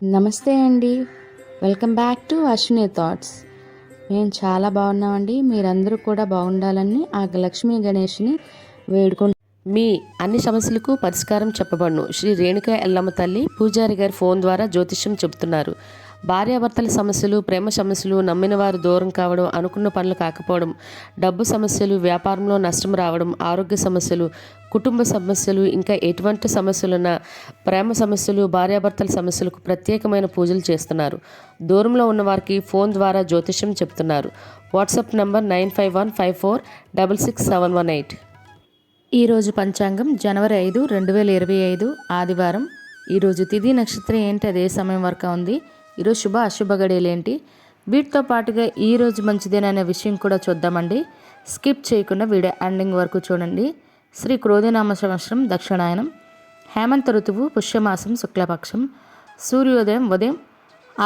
నమస్తే అండి. Welcome back to Ashwini thoughts. మేము చాలా బాగున్నామండి. మీరందరూ కూడా బాగుండాలని ఆ లక్ష్మీ గణేష్ని వేడుకుంటున్నాం. మీ అన్ని సమస్యలకు పరిష్కారం చెప్పబడును. శ్రీ రేణుకా ఎల్లమ్మ తల్లి పూజారి గారి ఫోన్ ద్వారా జ్యోతిష్యం చెబుతున్నారు. భార్యాభర్తల సమస్యలు, ప్రేమ సమస్యలు, నమ్మిన వారు దూరం కావడం, అనుకున్న పనులు కాకపోవడం, డబ్బు సమస్యలు, వ్యాపారంలో నష్టం రావడం, ఆరోగ్య సమస్యలు, కుటుంబ సమస్యలు, ఇంకా ఎటువంటి సమస్యలున్నా, ప్రేమ సమస్యలు, భార్యాభర్తల సమస్యలకు ప్రత్యేకమైన పూజలు చేస్తున్నారు. దూరంలో ఉన్న వారికి ఫోన్ ద్వారా జ్యోతిష్యం చెప్తున్నారు. WhatsApp number 9515466718. ఈరోజు పంచాంగం జనవరి 5, 2025 ఆదివారం. ఈరోజు తిథి నక్షత్రం ఏంటి, అదే సమయం వరకు ఉంది. ఈరోజు శుభ అశుభ గడియలు ఏంటి, వీటితో పాటుగా ఈరోజు మంచిదేననే విషయం కూడా చూద్దామండి. స్కిప్ చేయకుండా వీడియో ఎండింగ్ వరకు చూడండి. శ్రీ క్రోధినామ సంవత్సరం దక్షిణాయనం, హేమంత ఋతువు, పుష్యమాసం, శుక్లపక్షం. సూర్యోదయం ఉదయం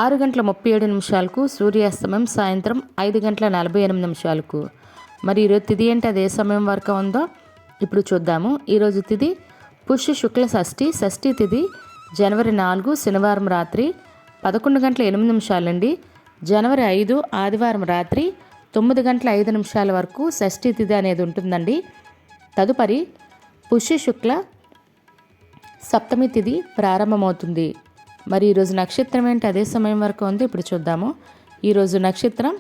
6:37 సూర్యాస్తమయం సాయంత్రం 5:48. మరి ఈరోజు తిథి ఏంటి, అదే సమయం వరకు ఉందో ఇప్పుడు చూద్దాము. ఈరోజు తిథి పుష్య శుక్ల షష్ఠి. షష్ఠి తిథి జనవరి 4 శనివారం రాత్రి 11:08 జనవరి 5 ఆదివారం రాత్రి 9:05 వరకు షష్ఠి తిథి అనేది ఉంటుందండి. తదుపరి పుష్య శుక్ల సప్తమి తిథి ప్రారంభమవుతుంది. మరి ఈరోజు నక్షత్రం ఏంటి, అదే సమయం వరకు ఉంది ఇప్పుడు చూద్దాము. ఈరోజు నక్షత్రం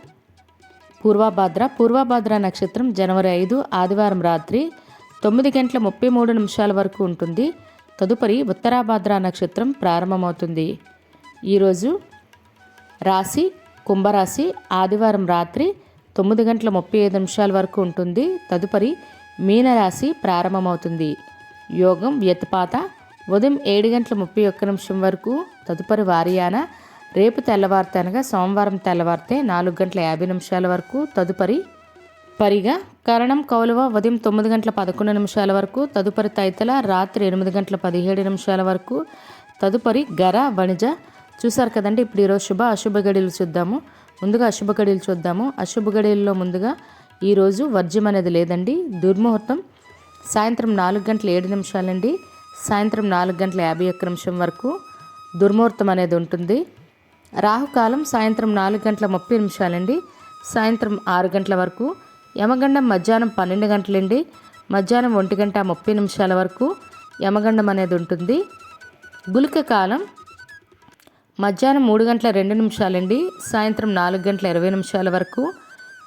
పూర్వభాద్ర నక్షత్రం జనవరి 5 ఆదివారం రాత్రి 9:33 వరకు ఉంటుంది. తదుపరి ఉత్తరాభాద్ర నక్షత్రం ప్రారంభమవుతుంది. ఈరోజు రాశి కుంభరాశి, ఆదివారం రాత్రి 9:35 వరకు ఉంటుంది. తదుపరి మీనరాశి ప్రారంభమవుతుంది. యోగం వ్యతిపాత ఉదయం 7:31 వరకు. తదుపరి వారియాన రేపు తెల్లవారితే అనగా సోమవారం తెల్లవారితే 4:50 వరకు. తదుపరి పరిగా కరణం కౌలవ ఉదయం 9:11 వరకు. తదుపరి తైతల రాత్రి 8:17 వరకు. తదుపరి గర వణిజ. చూసారు కదండి. ఇప్పుడు ఈరోజు శుభ అశుభ గడియలు చూద్దాము. ముందుగా అశుభ గడియలు చూద్దాము. అశుభ గడియల్లో ముందుగా ఈరోజు వర్జ్యం అనేది లేదండి. దుర్ముహూర్తం సాయంత్రం 4:07 అండి, సాయంత్రం 4:51 వరకు దుర్ముహూర్తం అనేది ఉంటుంది. రాహుకాలం సాయంత్రం 4:30 అండి, సాయంత్రం 6 గంటల వరకు. యమగండం మధ్యాహ్నం 12 గంటలండి, మధ్యాహ్నం 1:30 వరకు యమగండం అనేది ఉంటుంది. గుళిక కాలం మధ్యాహ్నం 3:02 అండి, సాయంత్రం 4:20 వరకు.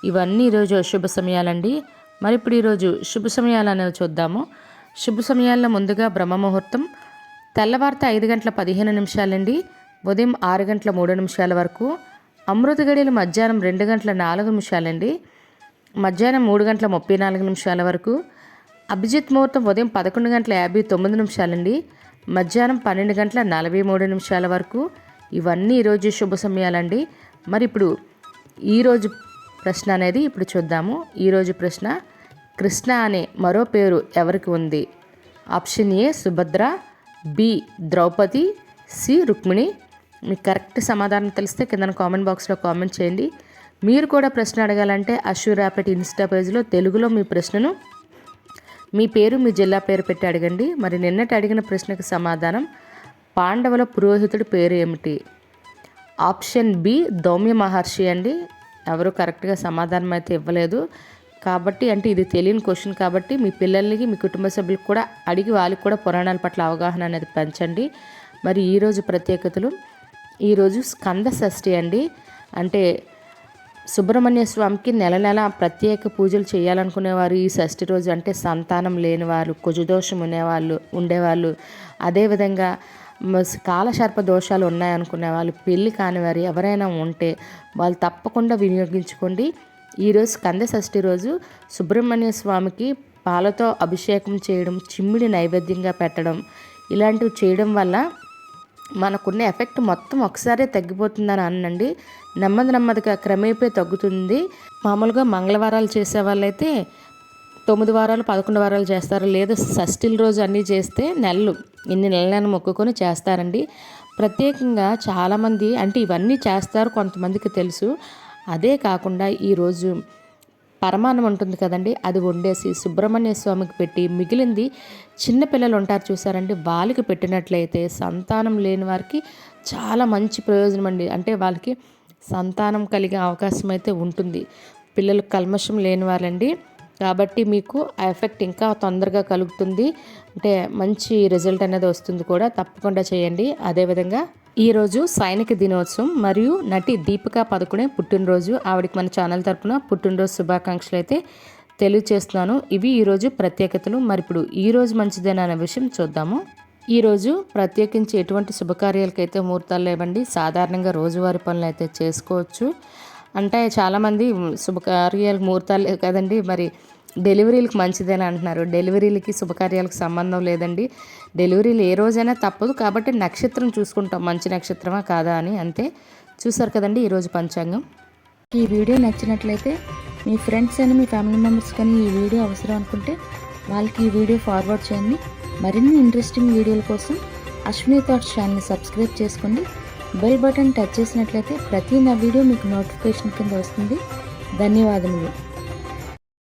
ఇవన్నీ ఈరోజు అశుభ సమయాలండి. మరి ఇప్పుడు ఈరోజు శుభ సమయాలు అనేవి చూద్దాము. శుభ సమయాల్లో ముందుగా బ్రహ్మముహూర్తం తెల్లవారితే 5:15 అండి, ఉదయం 6:03 వరకు. అమృత గడియలు మధ్యాహ్నం 2:04 అండి, మధ్యాహ్నం 3:34 వరకు. అభిజిత్ ముహూర్తం ఉదయం 11:59 అండి, మధ్యాహ్నం 12:43 వరకు. ఇవన్నీ ఈరోజు శుభ సమయాలండి. మరి ఇప్పుడు ఈరోజు ప్రశ్న అనేది ఇప్పుడు చూద్దాము. ఈరోజు ప్రశ్న, కృష్ణ అనే మరో పేరు ఎవరికి ఉంది? Option A Subhadra, B Draupadi, C Rukmini. మీకు కరెక్ట్ సమాధానం తెలిస్తే కింద కామెంట్ బాక్స్లో కామెంట్ చేయండి. మీరు కూడా ప్రశ్న అడగాలంటే అశ్వరాపేట ఇన్స్టా పేజ్లో తెలుగులో మీ ప్రశ్నను మీ పేరు మీ జిల్లా పేరు పెట్టి అడగండి. మరి నిన్నటి అడిగిన ప్రశ్నకు సమాధానం, పాండవుల పురోహితుడి పేరు ఏమిటి? ఆప్షన్ బి దౌమ్య మహర్షి అండి. ఎవరు కరెక్ట్గా సమాధానం అయితే ఇవ్వలేదు కాబట్టి, అంటే ఇది తెలియని క్వశ్చన్ కాబట్టి మీ పిల్లలకి మీ కుటుంబ సభ్యులకు కూడా అడిగి వాళ్ళకి కూడా పురాణాల పట్ల అవగాహన అనేది పెంచండి. మరి ఈరోజు ప్రత్యేకతలు, ఈరోజు స్కంద షష్ఠి అండి. అంటే సుబ్రహ్మణ్య స్వామికి నెల నెల ప్రత్యేక పూజలు చేయాలనుకునేవారు ఈ షష్ఠి రోజు. అంటే సంతానం లేని వాళ్ళు, కుజదోషం ఉండేవాళ్ళు, అదేవిధంగా కాలసర్ప దోషాలు ఉన్నాయనుకునే వాళ్ళు, పెళ్ళి కానివారు ఎవరైనా ఉంటే వాళ్ళు తప్పకుండా వినియోగించుకోండి. ఈరోజు స్కంద షష్ఠి రోజు సుబ్రహ్మణ్య స్వామికి పాలతో అభిషేకం చేయడం, చిమ్మిడి నైవేద్యంగా పెట్టడం, ఇలాంటివి చేయడం వల్ల మనకున్న ఎఫెక్ట్ మొత్తం ఒకసారే తగ్గిపోతుందని అనండి. నెమ్మదిగా క్రమేపీ తగ్గుతుంది. మామూలుగా మంగళవారాలు చేసే వాళ్ళైతే 9 వారాలు 11 వారాలు చేస్తారు, లేదా షష్ఠిల రోజు అన్నీ చేస్తే ఇన్ని నెలలను మొక్కుకొని చేస్తారండి. ప్రత్యేకంగా చాలామంది అంటే ఇవన్నీ చేస్తారు, కొంతమందికి తెలుసు. అదే కాకుండా ఈరోజు పరమాన్నం ఉంటుంది కదండి, అది వండేసి సుబ్రహ్మణ్య స్వామికి పెట్టి మిగిలింది చిన్నపిల్లలు ఉంటారు చూసారండి, వాళ్ళకి పెట్టినట్లయితే సంతానం లేని వారికి చాలా మంచి ప్రయోజనం అండి. అంటే వాళ్ళకి సంతానం కలిగే అవకాశం అయితే ఉంటుంది. పిల్లలు కల్మషం లేని వాళ్ళండి. కాబట్టి మీకు ఆ ఎఫెక్ట్ ఇంకా తొందరగా కలుగుతుంది. అంటే మంచి రిజల్ట్ అనేది వస్తుంది కూడా. తప్పకుండా చేయండి. అదేవిధంగా ఈరోజు సైనిక దినోత్సవం మరియు నటి దీపికా పదుకునే పుట్టినరోజు. ఆవిడకి మన ఛానల్ తరపున పుట్టినరోజు శుభాకాంక్షలు అయితే తెలియజేస్తున్నాను. ఇవి ఈరోజు ప్రత్యేకతలు. మరి ఇప్పుడు ఈరోజు మంచిదేనా అనే విషయం చూద్దాము. ఈరోజు ప్రత్యేకించి ఎటువంటి శుభకార్యాలకైతే ముహూర్తాలు లేవండి. సాధారణంగా రోజువారీ పనులు అయితే చేసుకోవచ్చు. అంటే చాలామంది శుభకార్యాలకు ముహూర్తాలు లేవు కదండి, మరి డెలివరీలకు మంచిదేనా అంటున్నారు. డెలివరీలకి శుభకార్యాలకు సంబంధం లేదండి. డెలివరీలు ఏ రోజైనా తప్పదు. కాబట్టి నక్షత్రం చూసుకుంటాం, మంచి నక్షత్రమా కాదా అని. అంతే. చూసారు కదండి ఈరోజు పంచాంగం. ఈ వీడియో నచ్చినట్లయితే మీ ఫ్రెండ్స్ అని, మీ ఫ్యామిలీ మెంబర్స్ కానీ ఈ వీడియో అవసరం అనుకుంటే వాళ్ళకి ఈ వీడియో ఫార్వర్డ్ చేయండి. మరిన్ని ఇంట్రెస్టింగ్ వీడియోల కోసం అశ్విని థాట్స్ ఛానల్ని సబ్స్క్రైబ్ చేసుకోండి. బెల్ బటన్ టచ్ చేసినట్లయితే ప్రతి నా వీడియో మీకు నోటిఫికేషన్ కింద వస్తుంది. ధన్యవాదములు.